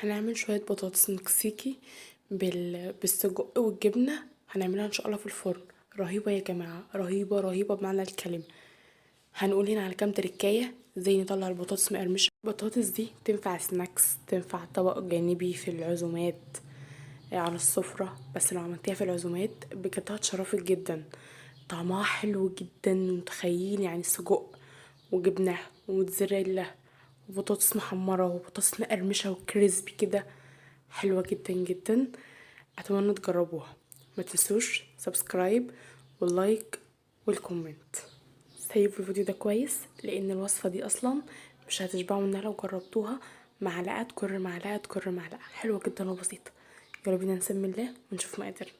هنعمل شوية بطاطس مكسيكي بالسجق والجبنة. هنعملها ان شاء الله في الفرن. رهيبة يا جماعة، رهيبة رهيبة بمعنى الكلمة. هنقول هنا على كام تركاية ازاي نطلع البطاطس مقرمشة. البطاطس دي تنفع سناكس، تنفع طبق جانبي في العزومات، على السفرة. بس لو عملتيها في العزومات بجد هتشرفك جدا، طعمها حلو جدا. متخيل يعني سجق وجبنة وموتزاريلا وبطاطس محمرة وبطاطس مقرمشة وكريسبي كده، حلوة جدا جدا. اتمنى تجربوها. ما تنسوش سبسكرايب واللايك والكومنت. سيبوا الفيديو ده كويس لان الوصفة دي اصلا مش هتشبعوا منها لو جربتوها. معلقة تكر معلقة تكر معلقة، حلوة جدا وبسيطة. يلا بينا نسمي الله ونشوف مقاديرنا.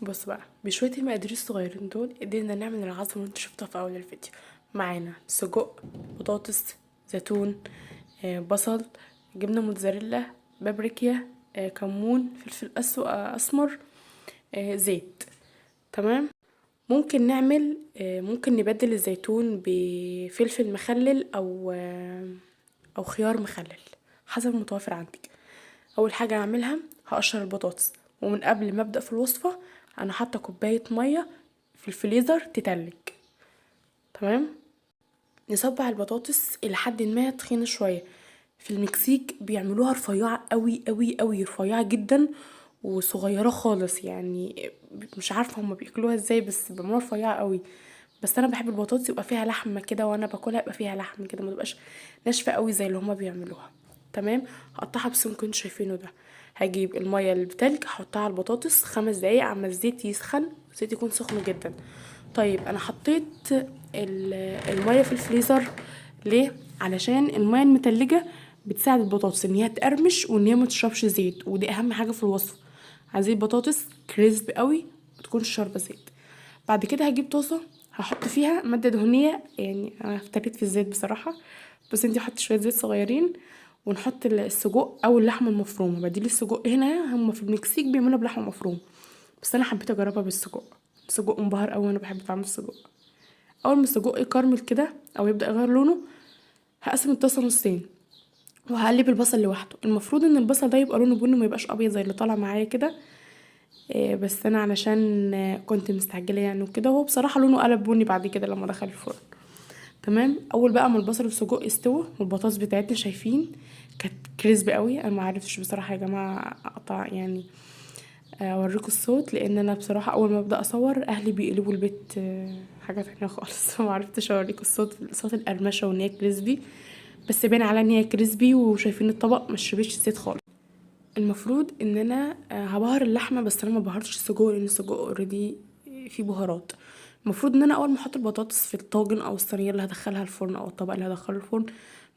بص بقى، بشوية المقادير الصغيرين دول قدرنا نعمل العظمة اللي انتوا شفتوها في اول الفيديو. معانا سجق، بطاطس، زيتون، بصل، جبنة موتزاريلا، بابريكا، كمون، فلفل اسمر، زيت. تمام. ممكن نعمل ممكن نبدل الزيتون بفلفل مخلل او خيار مخلل حسب المتوفر عندك. اول حاجه هعملها هقشر البطاطس، ومن قبل ما ابدا في الوصفه انا حاطه كوبايه ميه في الفريزر تتلج. تمام. نصبع البطاطس الى حد ما تخينه شويه. في المكسيك بيعملوها رفيعه قوي قوي قوي، رفيعه جدا وصغيره خالص يعني. مش عارفه هما بياكلوها ازاي بس بيعملوها رفيعه قوي. بس انا بحب البطاطس يبقى فيها لحمه كده، وانا باكلها يبقى فيها لحم كده، ما تبقاش ناشفه قوي زي اللي هما بيعملوها. تمام. هقطعها بالسمك اللي انتوا شايفينه ده. هجيب الميه اللي بتلج احطها على البطاطس 5 دقايق عما الزيت يسخن، الزيت يكون سخن جدا. طيب انا حطيت الميه في الفريزر ليه؟ علشان الميه المتلجه بتساعد البطاطس ان هي تقرمش وان هي ما تشربش زيت، ودي اهم حاجه في الوصفه. عايزين بطاطس كريسب قوي ما تكونش شاربه زيت. بعد كده هجيب طاسه هحط فيها ماده دهنيه، يعني انا افتريت في الزيت بصراحه، بس انتي حطي شويه زيت صغيرين. ونحط السجق او اللحمه المفرومه. بديل السجق هنا هم في المكسيك بيعملوها بلحمه مفرومه، بس انا حبيت اجربها بالسجق. السجق منبهر قوي وانا بحب طعم السجق. اول ما السجق يكرمل كده او يبدا يغير لونه هقسم الطاسه نصين وهقلب البصل لوحده. المفروض ان البصل ده يبقى لونه بني، ما يبقاش ابيض زي اللي طالع معايا كده. بس انا علشان كنت مستعجله يعني وكده، هو بصراحه لونه قلب بني بعد كده لما دخل الفرن. تمام. اول بقى ما البصل والسجق استوى والبطاطس بتاعتنا شايفين كانت كريسبي قوي. انا ما عرفتش بصراحه يا جماعه اقطع يعني اوريكم الصوت، لان انا بصراحه اول ما ابدا اصور اهلي بيقلبوا البيت حاجه تانية خالص فما عرفتش اوريكم الصوت، صوت القرمشه وان هي كريسبي. بس باين على ان هي كريسبي، وشايفين الطبق ما شربش زيت خالص. المفروض ان انا هبهر اللحمه، بس انا ما بهرتش السجق لان السجق اوريدي فيه بهارات. المفروض ان انا اول ما احط البطاطس في الطاجن او الصينيه اللي هدخلها الفرن او الطبق اللي هدخله الفرن،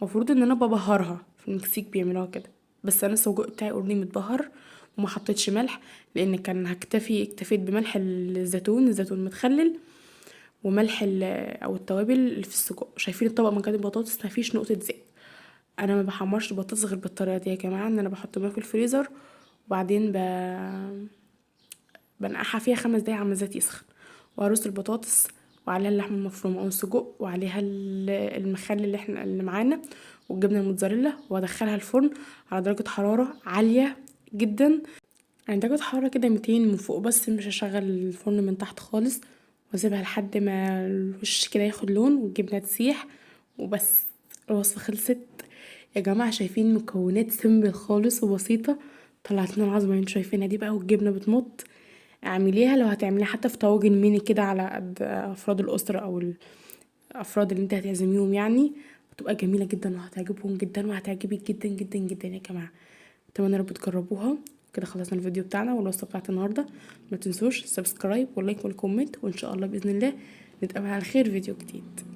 المفروض ان انا ببهرها. في المكسيك بيعملوها كده، بس انا السجق بتاعي اوريدي متبهر وما حطيتش ملح، لان كان اكتفيت بملح الزيتون متخلل، وملح او التوابل اللي في السجق. شايفين الطبق من كده البطاطس مفيش نقطه زيت. انا ما بحمرش البطاطس غير بالطريقه دي يا جماعه، ان انا بحط ميه في الفريزر وبعدين بنقعها فيها 5 دقايق عما الزيت يسخن، وارص البطاطس وعليها اللحمه المفرومه او السجق وعليها المخلل اللي معانا والجبنه الموتزاريلا، وادخلها الفرن على درجه حراره عاليه جدا. يعني درجه حراره كده 200 من فوق بس، مش هشغل الفرن من تحت خالص، واسيبها لحد ما الوش كده ياخد لون والجبنه تسيح وبس. الوصفه خلصت يا جماعه. شايفين مكونات سيمبل خالص وبسيطه طلعت لنا العظمه اللي انتوا شايفينها دي بقى، والجبنه بتمط. اعمليها لو هتعمليها حتى في طواجن ميني كده على قد افراد الاسره او الافراد اللي انت هتعزميهم يعني، هتبقى جميله جدا وهتعجبهم جدا وهتعجبك جدا جدا جدا يا جماعه. اتمنى يا رب تجربوها. كده خلصنا الفيديو بتاعنا والوصفه بتاعت النهارده. ما تنسوش سبسكرايب واللايك والكومنت، وان شاء الله باذن الله نتقابل على خير فيديو جديد.